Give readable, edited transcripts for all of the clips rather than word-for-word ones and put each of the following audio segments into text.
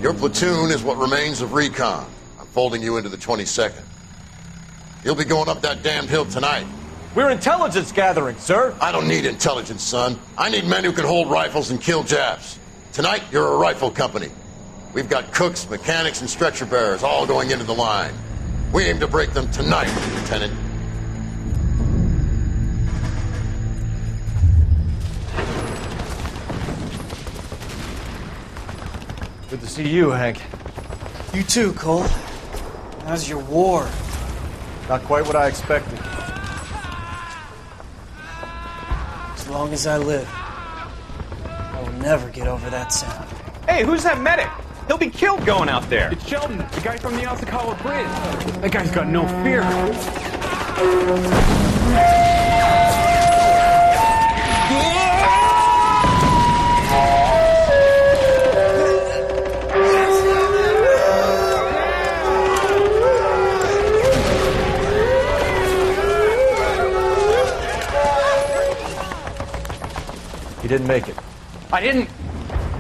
Your platoon is what remains of recon. I'm folding you into the 22nd. You'll be going up that damned hill tonight. We're intelligence gathering, sir. I don't need intelligence, son. I need men who can hold rifles and kill Japs. Tonight, you're a rifle company. We've got cooks, mechanics, and stretcher bearers all going into the line. We aim to break them tonight, Lieutenant. Good to see you, Hank. You too, Cole. How's your war? Not quite what I expected. As long as I live, I will never get over that sound. Hey, who's that medic? He'll be killed going out there. It's Sheldon, the guy from the Osakawa Bridge. That guy's got no fear. He didn't make it. I didn't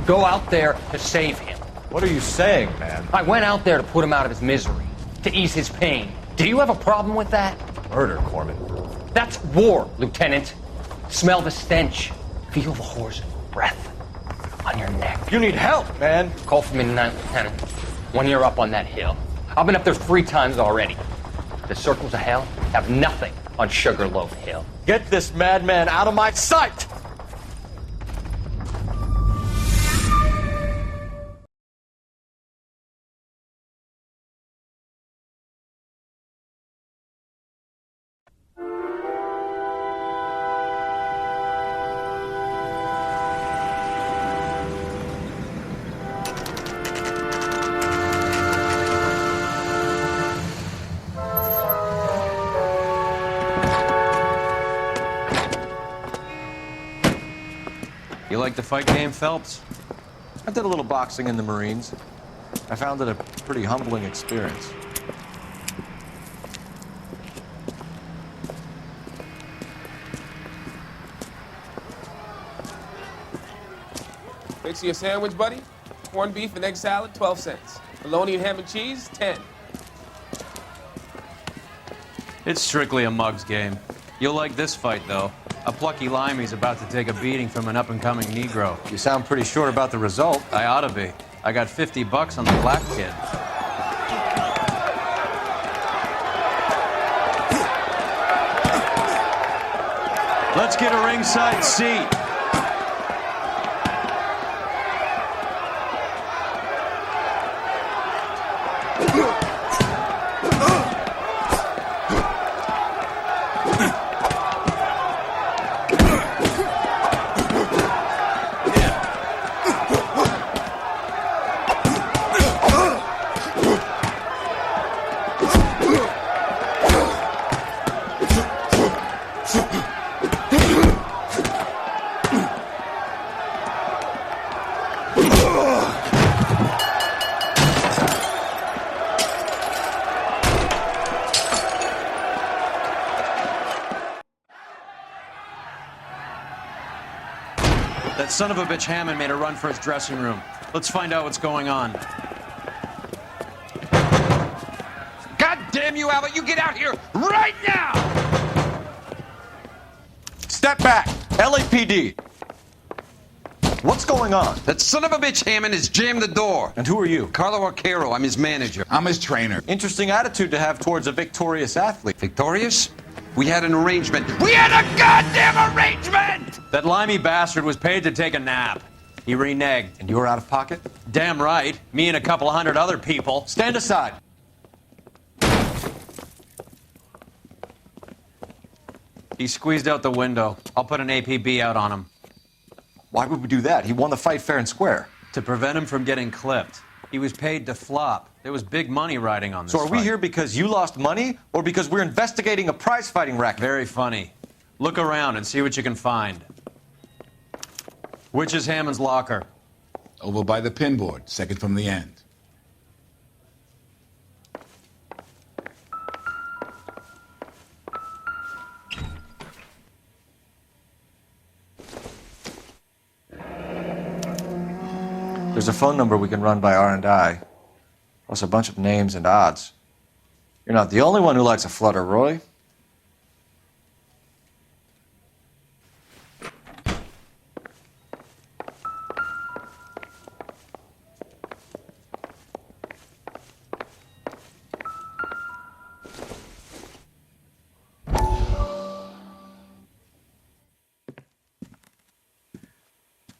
go out there to save him. What are you saying, man? I went out there to put him out of his misery, to ease his pain. Do you have a problem with that? Murder, Corman. That's war, Lieutenant. Smell the stench. Feel the horse's breath on your neck. You need help, man. Call for me tonight, Lieutenant. When you're up on that hill. I've been up there 3 times already. The circles of hell have nothing on Sugarloaf Hill. Get this madman out of my sight! You like the fight game, Phelps? I did a little boxing in the Marines. I found it a pretty humbling experience. Fix you a sandwich, buddy? Corned beef and egg salad, 12 cents. Bologna and ham and cheese, 10. It's strictly a mug's game. You'll like this fight, though. A plucky limey's about to take a beating from an up-and-coming Negro. You sound pretty sure about the result. I ought to be. I got $50 on the black kid. Let's get a ringside seat. That son of a bitch Hammond made a run for his dressing room. Let's find out what's going on. God damn you, Albert! You get out here right now! Step back! LAPD! What's going on? That son of a bitch Hammond has jammed the door. And who are you? Carlo Arcaro, I'm his manager. I'm his trainer. Interesting attitude to have towards a victorious athlete. Victorious? We had an arrangement. We had a goddamn arrangement! That limey bastard was paid to take a nap. He reneged. And you were out of pocket? Damn right. Me and a couple 100 other people. Stand aside. He squeezed out the window. I'll put an APB out on him. Why would we do that? He won the fight fair and square. To prevent him from getting clipped. He was paid to flop. There was big money riding on this So are we fight. here because you lost money or because we're investigating a prize-fighting racket? Very funny. Look around and see what you can find. Which is Hammond's locker? Over by the pinboard, second from the end. There's a phone number we can run by R&I, plus a bunch of names and odds. You're not the only one who likes a flutter, Roy.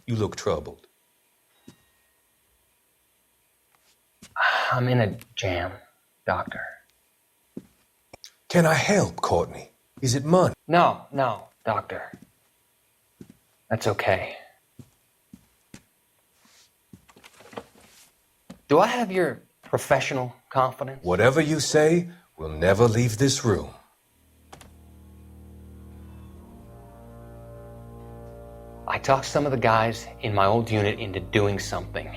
You look troubled. I'm in a jam, Doctor. Can I help, Courtney? Is it money? No, Doctor. That's okay. Do I have your professional confidence? Whatever you say, we'll never leave this room. I talked some of the guys in my old unit into doing something,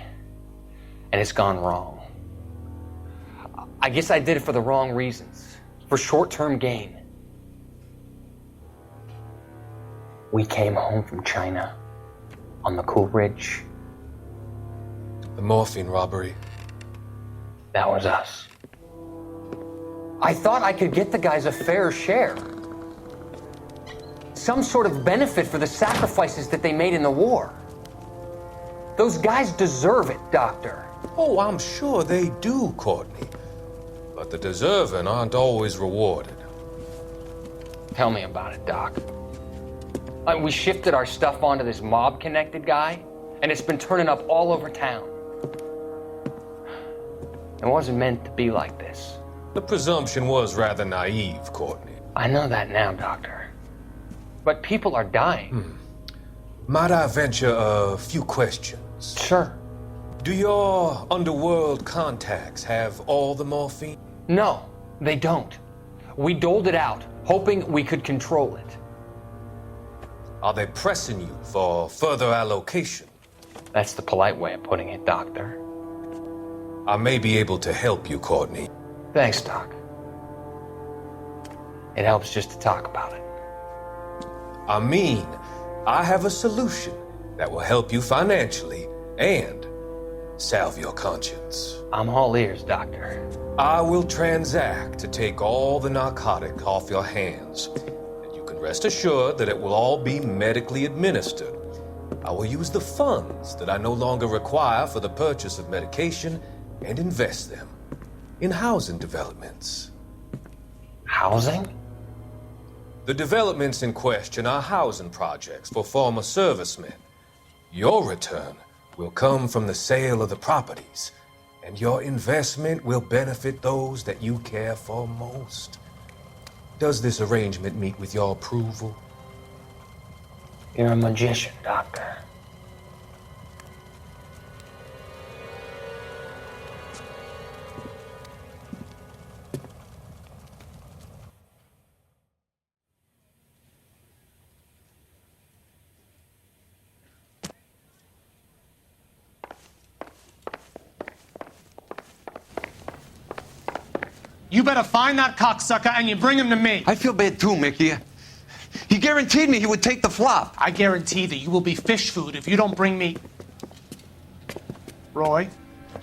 and it's gone wrong. I guess I did it for the wrong reasons, for short-term gain. We came home from China on the Cool Ridge. The morphine robbery. That was us. I thought I could get the guys a fair share. Some sort of benefit for the sacrifices that they made in the war. Those guys deserve it, Doctor. Oh, I'm sure they do, Courtney. But the deserving aren't always rewarded. Tell me about it, Doc. We shifted our stuff onto this mob-connected guy, and it's been turning up all over town. It wasn't meant to be like this. The presumption was rather naive, Courtney. I know that now, Doctor. But people are dying. Might I venture a few questions? Sure. Do your underworld contacts have all the morphine? No, they don't. We doled it out, hoping we could control it. Are they pressing you for further allocation? That's the polite way of putting it, Doctor. I may be able to help you, Courtney. Thanks, Doc. It helps just to talk about it. I mean, I have a solution that will help you financially and salve your conscience. I'm all ears, Doctor. I will transact to take all the narcotic off your hands. And you can rest assured that it will all be medically administered. I will use the funds that I no longer require for the purchase of medication and invest them in housing developments. Housing? The developments in question are housing projects for former servicemen. Your return will come from the sale of the properties, and your investment will benefit those that you care for most. Does this arrangement meet with your approval? You're a magician, Doctor. You better find that cocksucker and you bring him to me. I feel bad too, Mickey. He guaranteed me he would take the flop. I guarantee that you will be fish food if you don't bring me... Roy,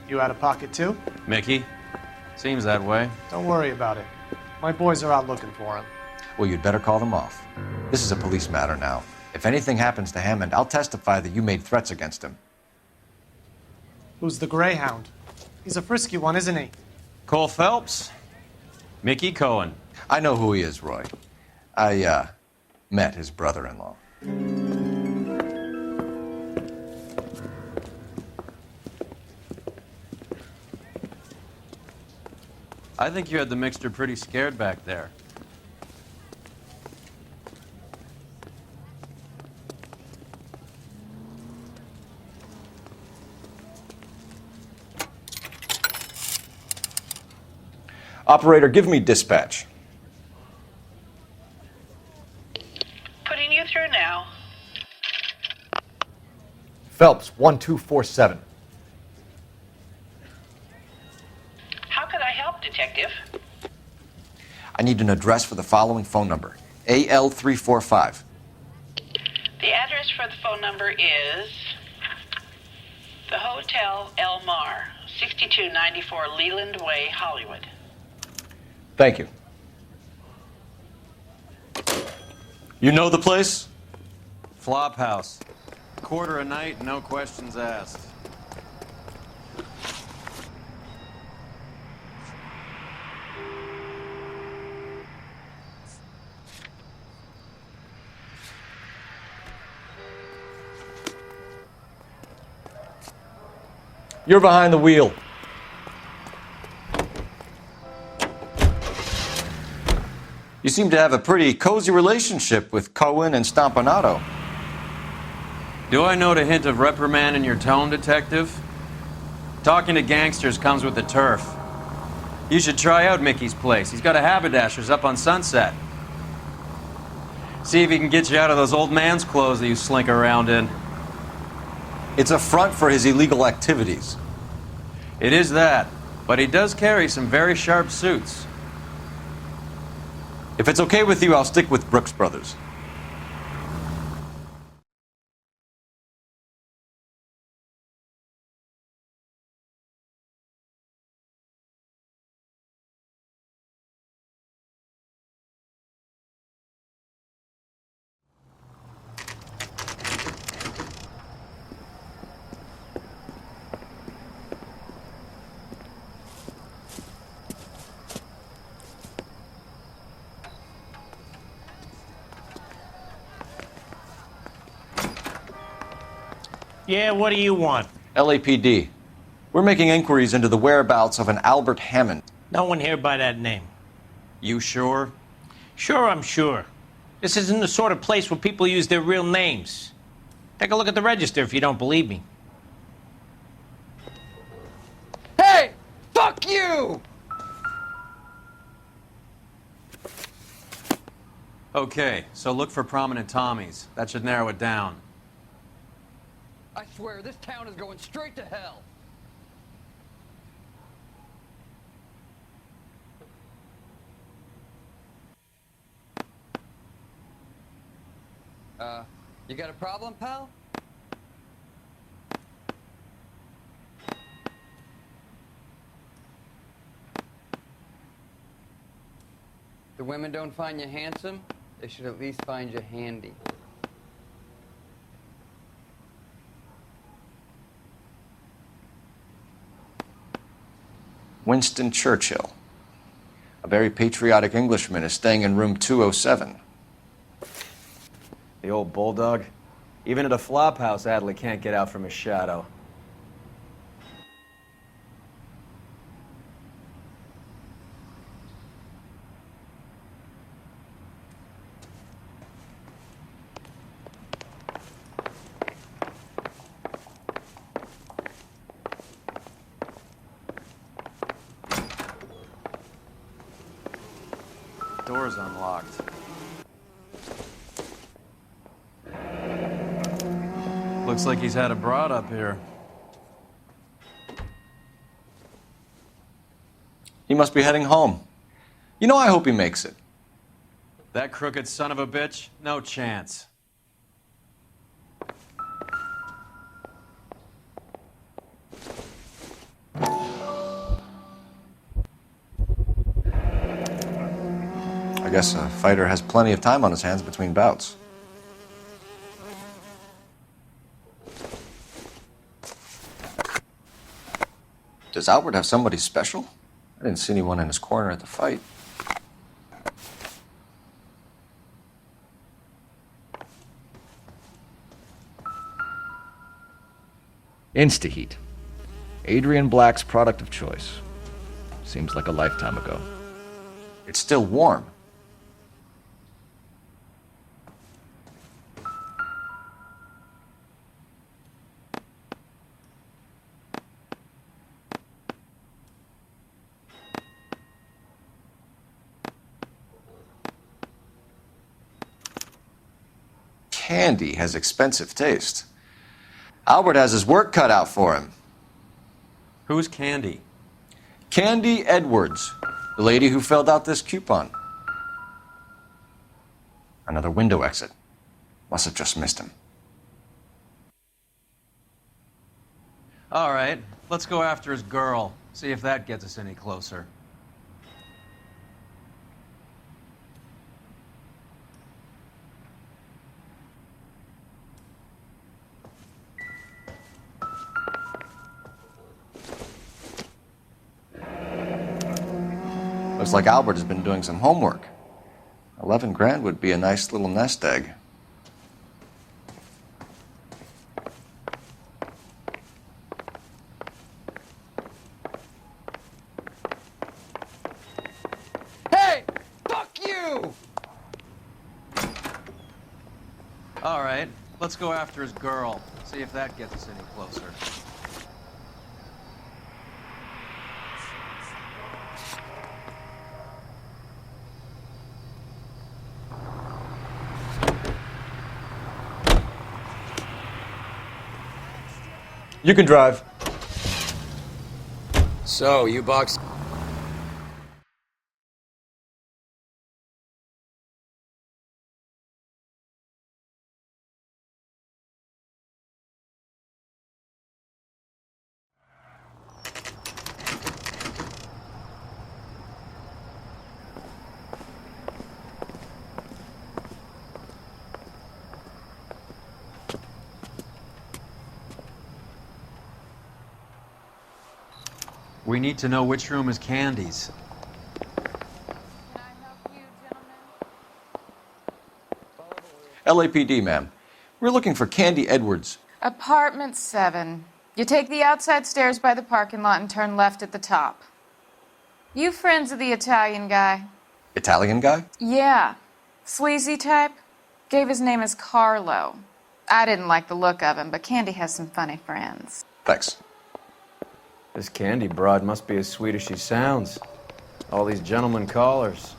you out of pocket too? Mickey? Seems that way. Don't worry about it. My boys are out looking for him. Well, you'd better call them off. This is a police matter now. If anything happens to Hammond, I'll testify that you made threats against him. Who's the Greyhound? He's a frisky one, isn't he? Cole Phelps? Mickey Cohen. I know who he is, Roy. I, met his brother-in-law. I think you had the mixture pretty scared back there. Operator, give me dispatch. Putting you through now. Phelps, 1247. How could I help, Detective? I need an address for the following phone number. AL345. The address for the phone number is The Hotel El Mar, 6294 Leland Way, Hollywood. Thank you. You know the place? Flop house. Quarter a night, no questions asked. You're behind the wheel. You seem to have a pretty cozy relationship with Cohen and Stompanato. Do I note a hint of reprimand in your tone, Detective? Talking to gangsters comes with the turf. You should try out Mickey's place. He's got a haberdasher's up on Sunset. See if he can get you out of those old man's clothes that you slink around in. It's a front for his illegal activities. It is that, but he does carry some very sharp suits. If it's okay with you, I'll stick with Brooks Brothers. Yeah, what do you want? LAPD. We're making inquiries into the whereabouts of an Albert Hammond. No one here by that name. You sure? Sure, I'm sure. This isn't the sort of place where people use their real names. Take a look at the register if you don't believe me. Hey! Fuck you! Okay, so look for prominent Tommies. That should narrow it down. I swear, this town is going straight to hell. You got a problem, pal? The women don't find you handsome? They should at least find you handy. Winston Churchill. A very patriotic Englishman is staying in room 207. The old bulldog. Even at a flop house, Adley can't get out from his shadow. Door's unlocked. Looks like he's had a broad up here. He must be heading home. You know, I hope he makes it. That crooked son of a bitch? No chance. I guess a fighter has plenty of time on his hands between bouts. Does Albert have somebody special? I didn't see anyone in his corner at the fight. Instaheat. Adrian Black's product of choice. Seems like a lifetime ago. It's still warm. Candy has expensive taste. Albert has his work cut out for him. Who's Candy? Candy Edwards, the lady who filled out this coupon. Another window exit. Must have just missed him. All right, let's go after his girl. See if that gets us any closer. Looks like Albert has been doing some homework. 11 grand would be a nice little nest egg. Hey! Fuck you! All right, let's go after his girl. See if that gets us any closer. You can drive. So, you box. We need to know which room is Candy's. LAPD, ma'am. We're looking for Candy Edwards. Apartment 7. You take the outside stairs by the parking lot and turn left at the top. You friends of the Italian guy? Italian guy? Yeah. Sleazy type. Gave his name as Carlo. I didn't like the look of him, but Candy has some funny friends. Thanks. This Candy broad must be as sweet as she sounds. All these gentlemen callers.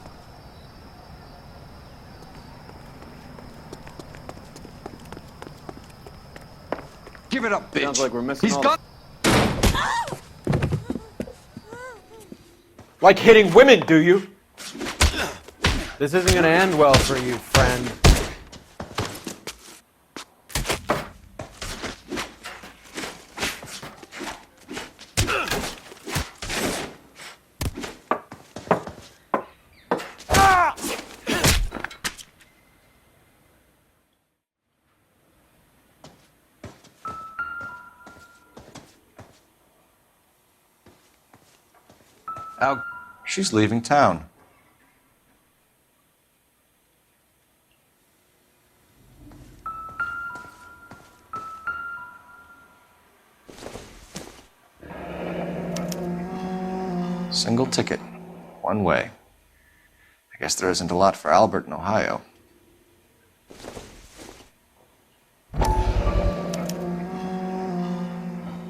Give it up, bitch. Sounds like we're missing He's all got... Like hitting women, do you? This isn't gonna end well for you, friend. She's leaving town. Single ticket, one way. I guess there isn't a lot for Albert in Ohio.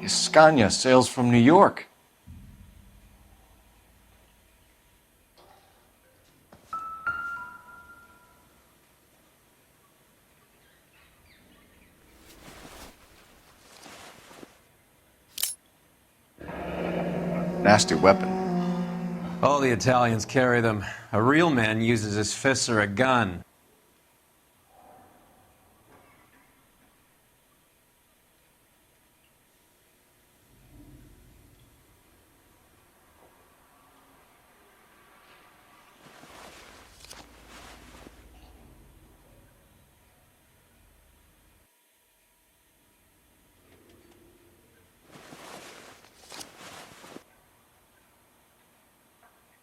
Scania sails from New York. Nasty weapon. All the Italians carry them. A real man uses his fists or a gun.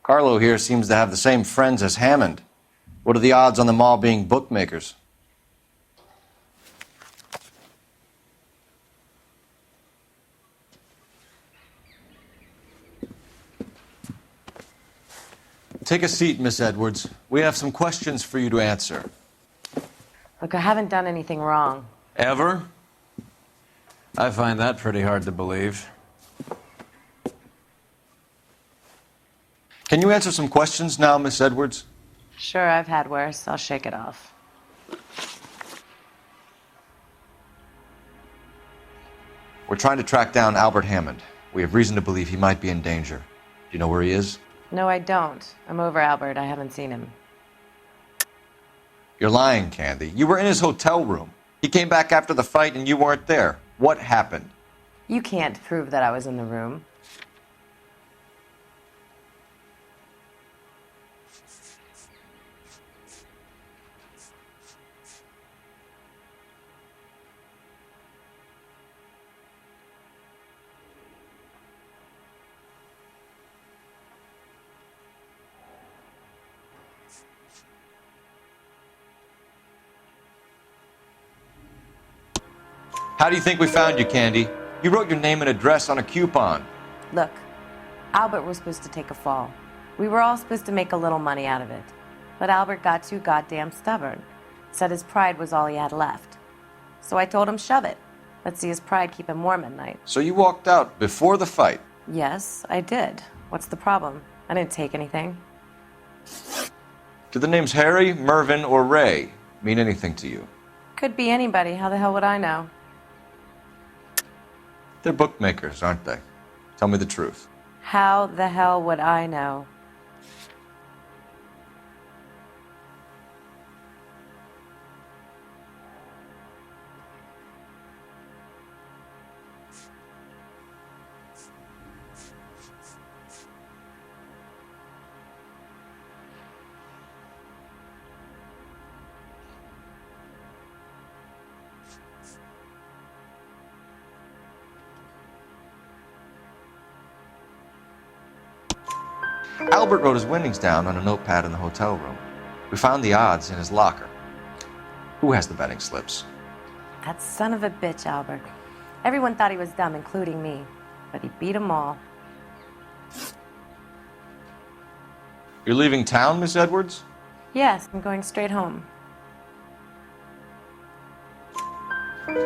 Carlo here seems to have the same friends as Hammond. What are the odds on them all being bookmakers? Take a seat, Miss Edwards. We have some questions for you to answer. Look, I haven't done anything wrong. Ever? I find that pretty hard to believe. Can you answer some questions now, Miss Edwards? Sure, I've had worse. I'll shake it off. We're trying to track down Albert Hammond. We have reason to believe he might be in danger. Do you know where he is? No, I don't. I'm over Albert. I haven't seen him. You're lying, Candy. You were in his hotel room. He came back after the fight and you weren't there. What happened? You can't prove that I was in the room. How do you think we found you, Candy? You wrote your name and address on a coupon. Look, Albert was supposed to take a fall. We were all supposed to make a little money out of it. But Albert got too goddamn stubborn. Said his pride was all he had left. So I told him, shove it. Let's see his pride keep him warm at night. So you walked out before the fight? Yes, I did. What's the problem? I didn't take anything. Do the names Harry, Mervyn, or Ray mean anything to you? Could be anybody. How the hell would I know? They're bookmakers, aren't they? Tell me the truth. How the hell would I know? Albert wrote his winnings down on a notepad in the hotel room. We found the odds in his locker. Who has the betting slips? That son of a bitch, Albert. Everyone thought he was dumb, including me. But he beat them all. You're leaving town, Miss Edwards? Yes, I'm going straight home.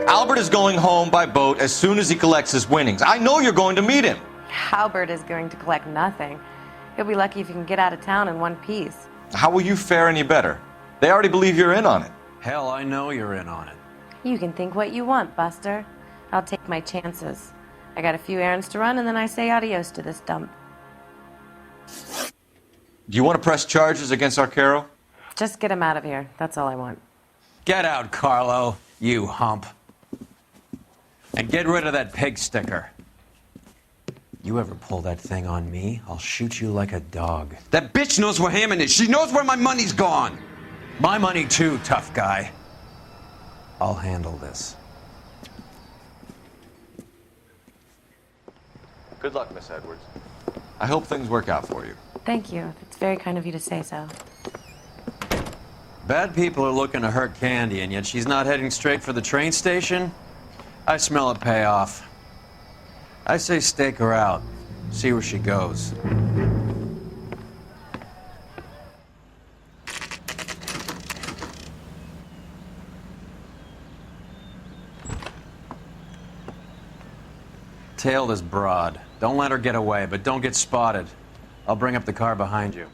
Albert is going home by boat as soon as he collects his winnings. I know you're going to meet him. Albert is going to collect nothing. He'll be lucky if he can get out of town in one piece. How will you fare any better? They already believe you're in on it. Hell, I know you're in on it. You can think what you want, Buster. I'll take my chances. I got a few errands to run, and then I say adios to this dump. Do you want to press charges against Arcaro? Just get him out of here. That's all I want. Get out, Carlo, you hump. And get rid of that pig sticker. You ever pull that thing on me, I'll shoot you like a dog. That bitch knows where Hammond is. She knows where my money's gone. My money too, tough guy. I'll handle this. Good luck, Miss Edwards. I hope things work out for you. Thank you. It's very kind of you to say so. Bad people are looking to hurt Candy, and yet she's not heading straight for the train station? I smell a payoff. I say stake her out. See where she goes. Tail this broad. Don't let her get away, but don't get spotted. I'll bring up the car behind you.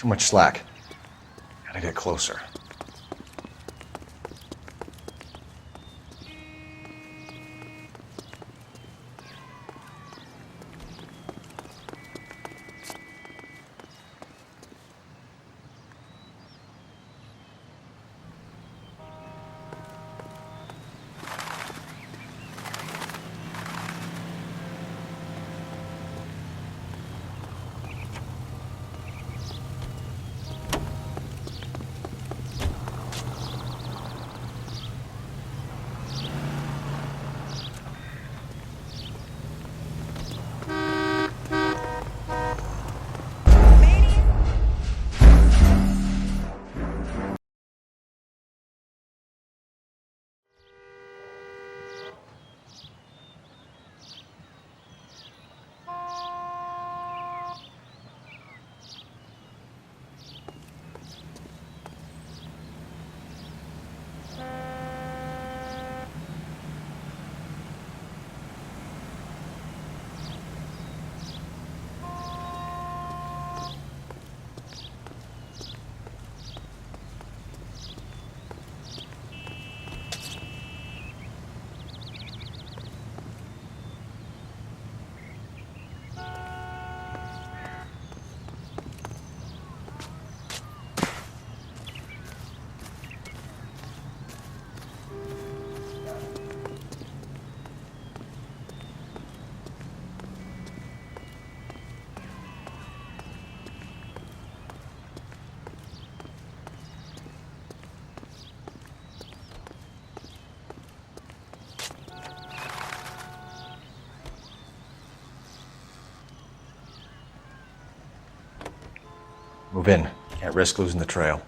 Too much slack. Gotta get closer. Move in. Can't risk losing the trail.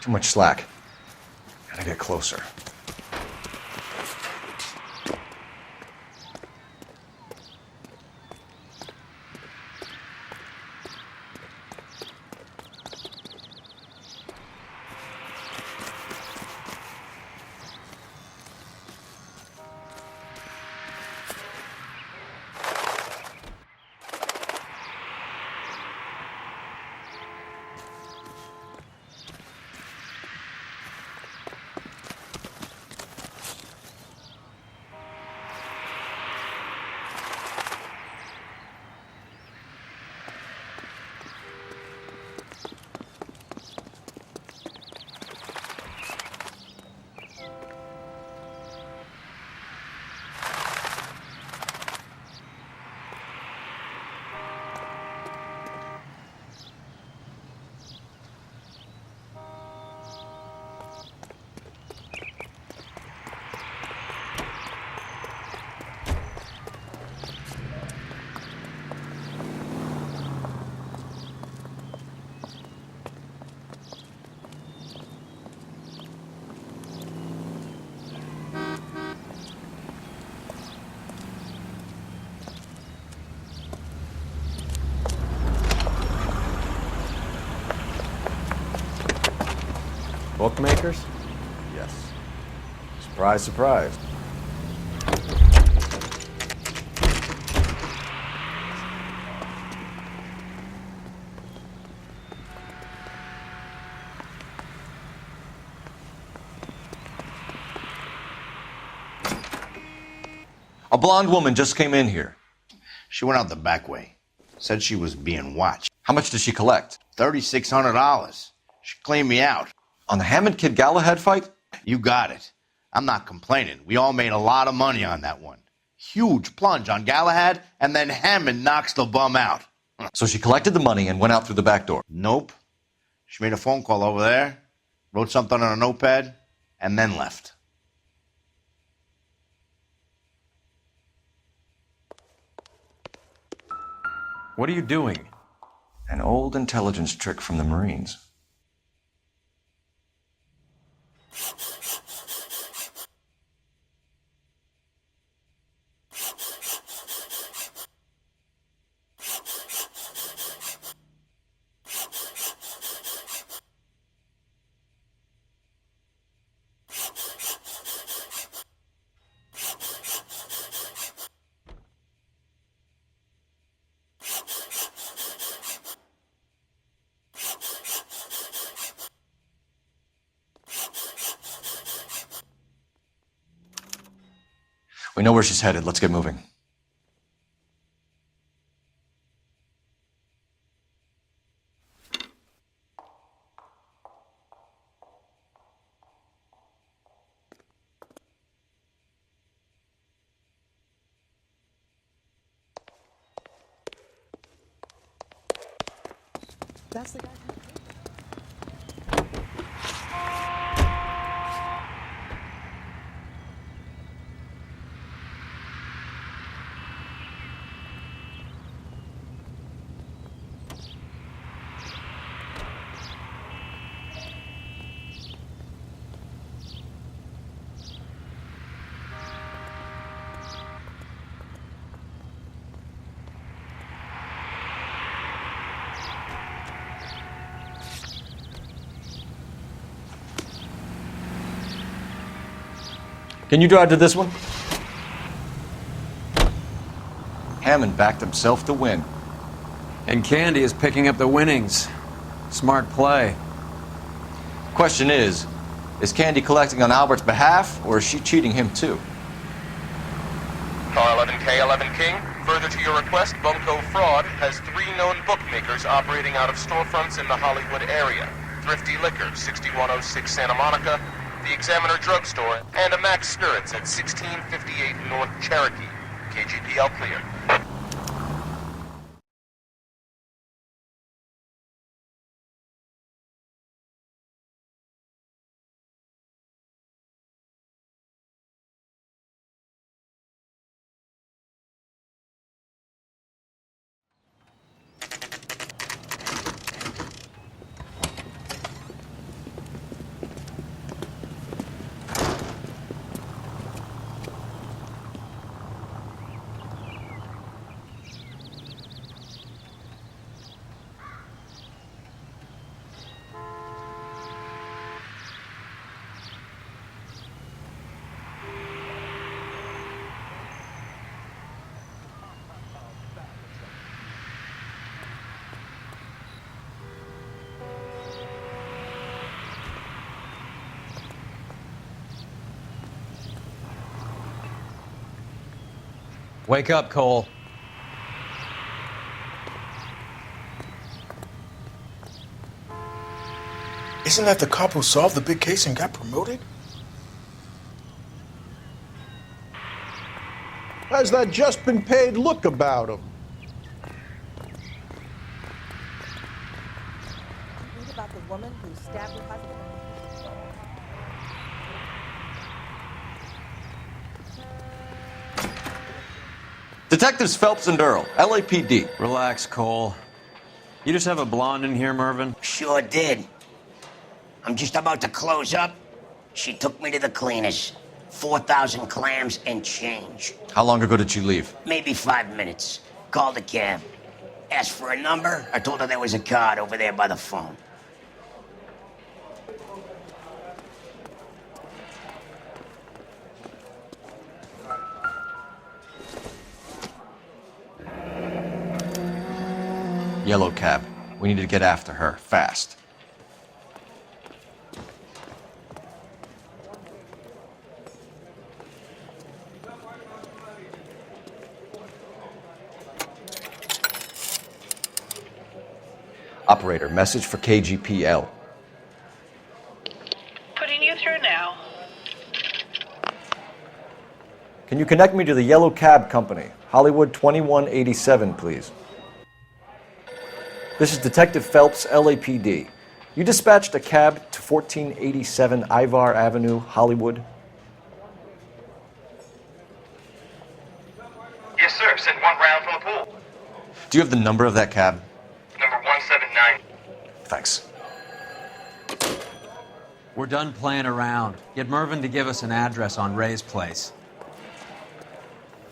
Too much slack. Gotta get closer. Bookmakers? Yes. Surprise, surprise. A blonde woman just came in here. She went out the back way. Said she was being watched. How much did she collect? $3,600. She cleaned me out. On the Hammond-Kid Galahad fight? You got it. I'm not complaining. We all made a lot of money on that one. Huge plunge on Galahad, and then Hammond knocks the bum out. So she collected the money and went out through the back door. Nope. She made a phone call over there, wrote something on a notepad, and then left. What are you doing? An old intelligence trick from the Marines. We know where she's headed. Let's get moving. That's the guy. Can you drive to this one? Hammond backed himself to win. And Candy is picking up the winnings. Smart play. Question is Candy collecting on Albert's behalf, or is she cheating him too? Car 11K, 11 King. Further to your request, Bunko Fraud has 3 known bookmakers operating out of storefronts in the Hollywood area. Thrifty Liquor, 6106 Santa Monica, the Examiner Drugstore, and a Max Spirits at 1658 North Cherokee. KGPL clear. Wake up, Cole. Isn't that the cop who solved the big case and got promoted? Has that just been paid look about him? Read about the woman who stabbed her husband. Detectives Phelps and Earl, LAPD. Relax, Cole. You just have a blonde in here, Mervyn? Sure did. I'm just about to close up. She took me to the cleaners. 4,000 clams and change. How long ago did you leave? Maybe 5 minutes. Called a cab. Asked for a number. I told her there was a card over there by the phone. Yellow cab. We need to get after her, fast. Operator, message for KGPL. Putting you through now. Can you connect me to the Yellow Cab Company, Hollywood 2187, please? This is Detective Phelps, LAPD. You dispatched a cab to 1487 Ivar Avenue, Hollywood? Yes, sir. Send one round from the pool. Do you have the number of that cab? Number 179. Thanks. We're done playing around. Get Mervyn to give us an address on Ray's place.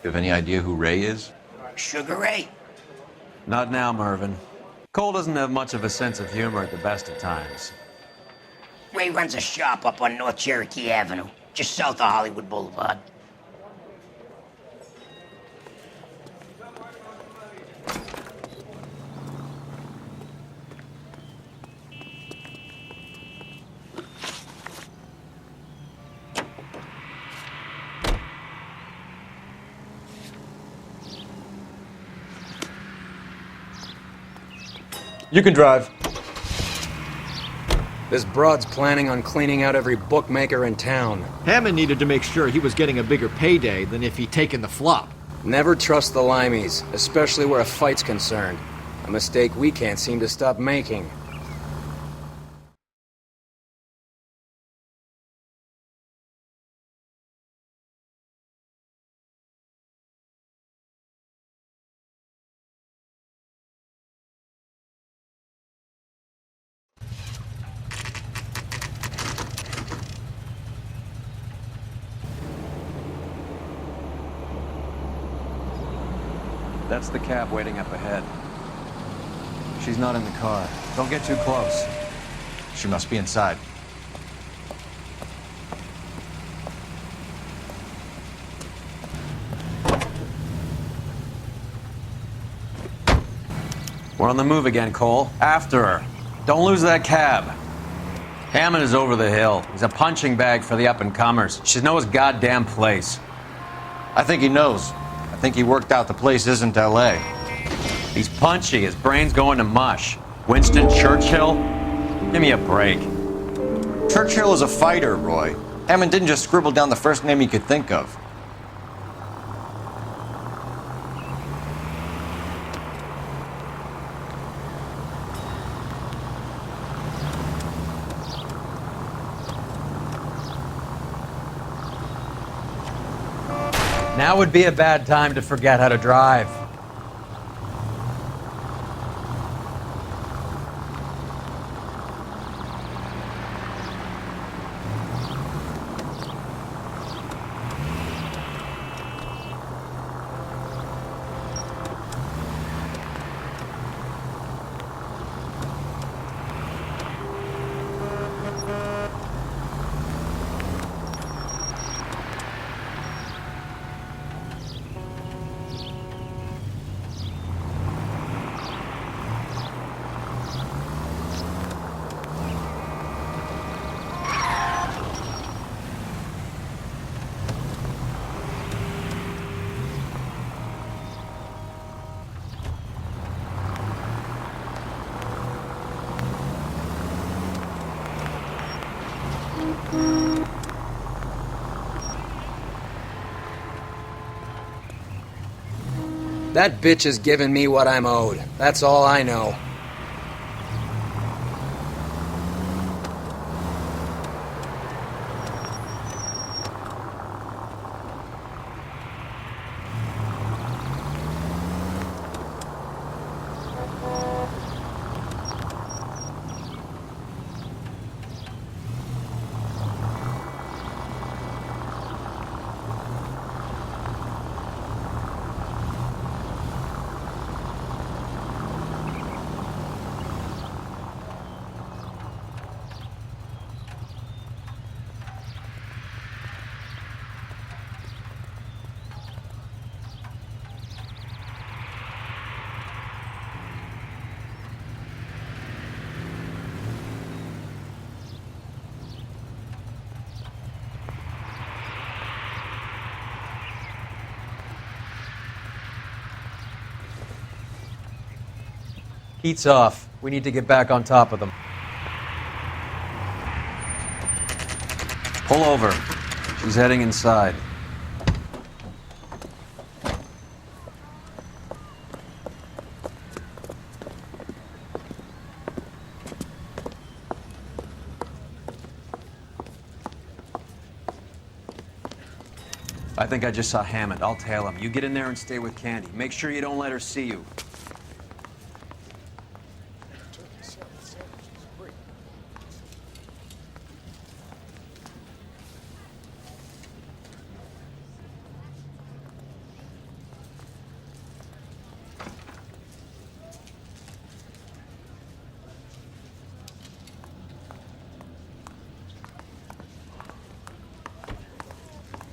You have any idea who Ray is? Sugar Ray. Not now, Mervyn. Cole doesn't have much of a sense of humor at the best of times. Ray runs a shop up on North Cherokee Avenue, just south of Hollywood Boulevard. You can drive. This broad's planning on cleaning out every bookmaker in town. Hammond needed to make sure he was getting a bigger payday than if he'd taken the flop. Never trust the limeys, especially where a fight's concerned. A mistake we can't seem to stop making. That's the cab waiting up ahead. She's not in the car. Don't get too close. She must be inside. We're on the move again, Cole. After her. Don't lose that cab. Hammond is over the hill. He's a punching bag for the up-and-comers. She knows his goddamn place. I think he knows. I think he worked out the place isn't L.A. He's punchy. His brain's going to mush. Winston Churchill? Give me a break. Churchill is a fighter, Roy. Hammond didn't just scribble down the first name he could think of. Now would be a bad time to forget how to drive. That bitch is giving me what I'm owed. That's all I know. Heat's off. We need to get back on top of them. Pull over. She's heading inside. I think I just saw Hammond. I'll tail him. You get in there and stay with Candy. Make sure you don't let her see you.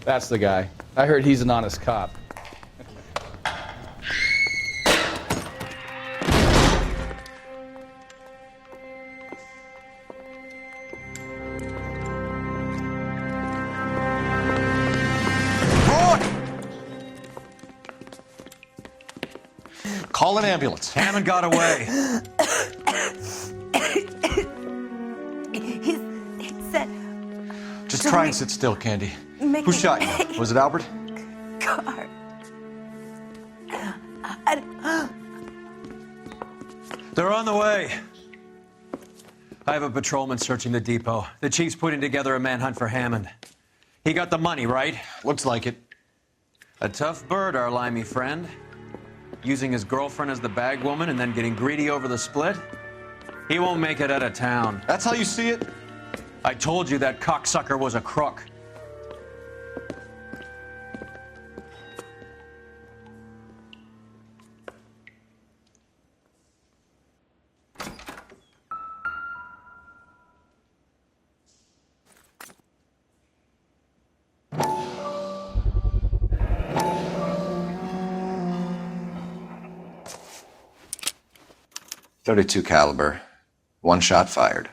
That's the guy. I heard he's an honest cop. Call an ambulance. Hammond got away. He said... Just try and sit still, Candy. Who shot you? Was it Albert? Car. They're on the way. I have a patrolman searching the depot. The chief's putting together a manhunt for Hammond. He got the money, right? Looks like it. A tough bird, our limey friend. Using his girlfriend as the bag woman and then getting greedy over the split. He won't make it out of town. That's how you see it? I told you that cocksucker was a crook. .32 caliber. One shot fired.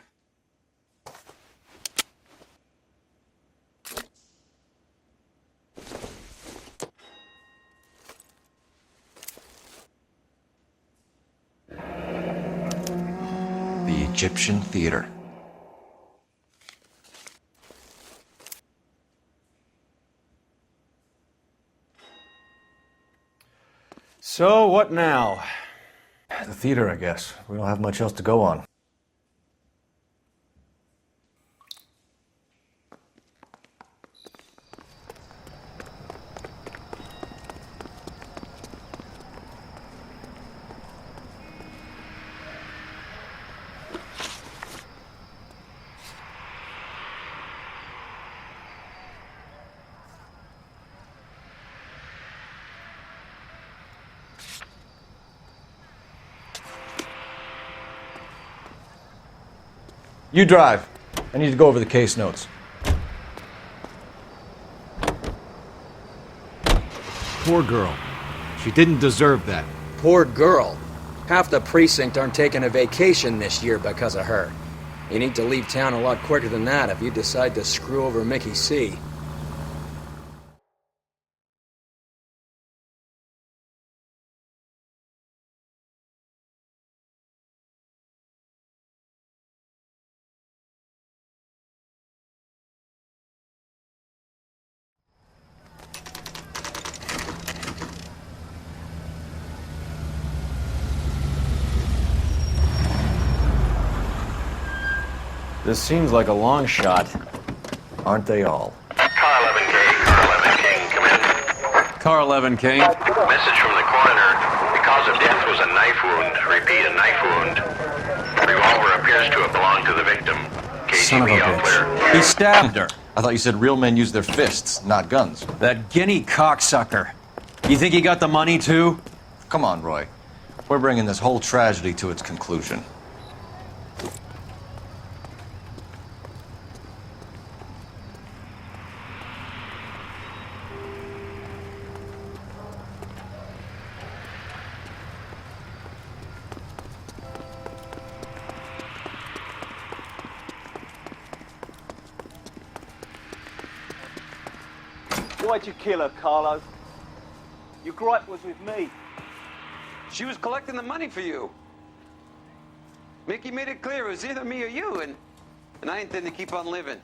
The Egyptian Theater. So, what now? The theater, I guess. We don't have much else to go on. You drive. I need to go over the case notes. Poor girl. She didn't deserve that. Poor girl. Half the precinct aren't taking a vacation this year because of her. You need to leave town a lot quicker than that if you decide to screw over Mickey C. This seems like a long shot. Aren't they all? Car 11K, Car 11 King, come in. Car 11 King. Message from the coroner. The cause of death was a knife wound. Repeat, a knife wound. Revolver appears to have belonged to the victim. Son of a KGB all bitch. clear. He stabbed her. I thought you said real men use their fists, not guns. That guinea cocksucker. You think he got the money too? Come on, Roy. We're bringing this whole tragedy to its conclusion. Why'd you kill her, Carlo? Your gripe was with me. She was collecting the money for you. Mickey made it clear it was either me or you, and I intend to keep on living.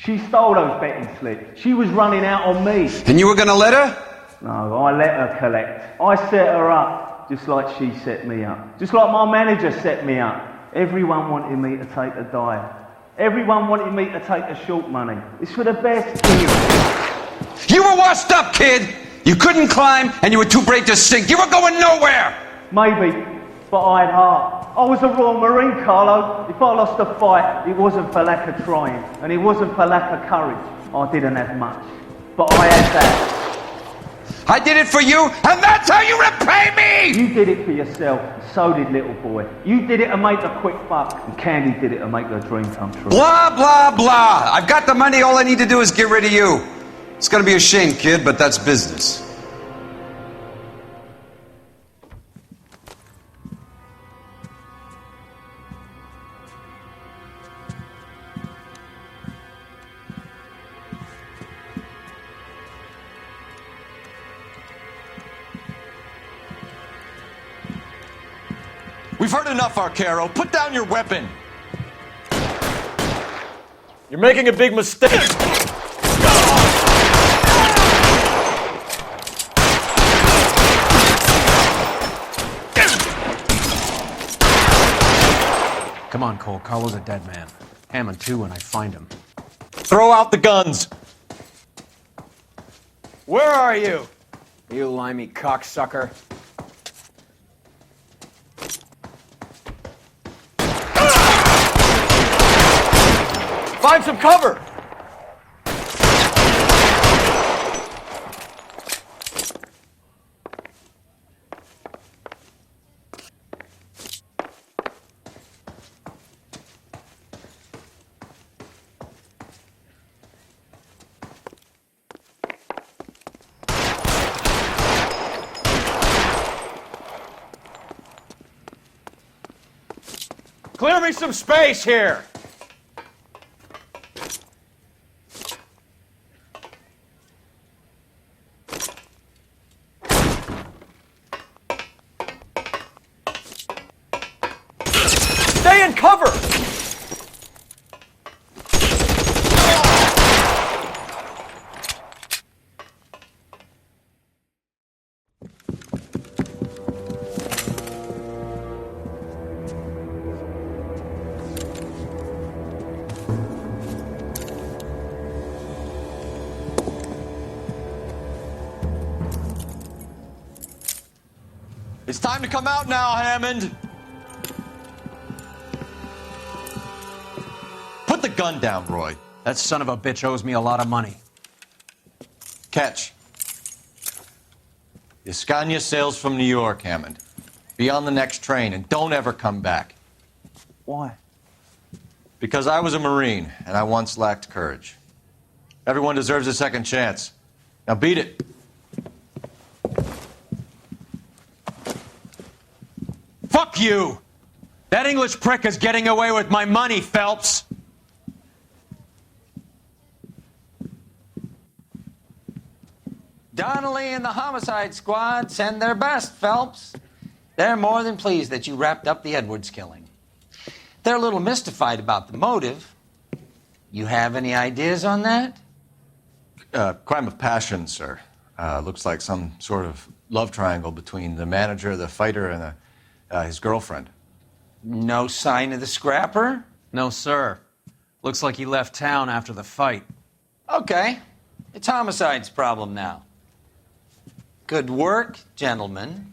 She stole those betting slips. She was running out on me. And you were going to let her? No, I let her collect. I set her up, just like she set me up. Just like my manager set me up. Everyone wanted me to take a dive. Everyone wanted me to take the short money. It's for the best. You were washed up, kid! You couldn't climb, and you were too brave to sink. You were going nowhere! Maybe, but I had heart. I was a Royal Marine, Carlo. If I lost a fight, it wasn't for lack of trying, and it wasn't for lack of courage. I didn't have much, but I had that. I did it for you, and that's how you repay me! You did it for yourself, and so did little boy. You did it to make a quick buck, and Candy did it to make her dream come true. Blah, blah, blah. I've got the money. All I need to do is get rid of you. It's gonna be a shame, kid, but that's business. We've heard enough, Arcaro. Put down your weapon. You're making a big mistake. Come on, Cole. Carlo's a dead man. Hammond, too, when I find him. Throw out the guns. Where are you? You limey cocksucker. Find some cover! Clear me some space here! Stay in cover! It's time to come out now, Hammond. Put the gun down, Roy. That son of a bitch owes me a lot of money. Catch. Escania sails from New York, Hammond. Be on the next train and don't ever come back. Why? Because I was a Marine and I once lacked courage. Everyone deserves a second chance. Now beat it. Fuck you! That English prick is getting away with my money, Phelps! Donnelly and the homicide squad send their best, Phelps. They're more than pleased that you wrapped up the Edwards killing. They're a little mystified about the motive. You have any ideas on that? Crime of passion, sir. Looks like some sort of love triangle between the manager, the fighter, and his girlfriend. No sign of the scrapper? No, sir. Looks like he left town after the fight. Okay. It's homicide's problem now. Good work, gentlemen.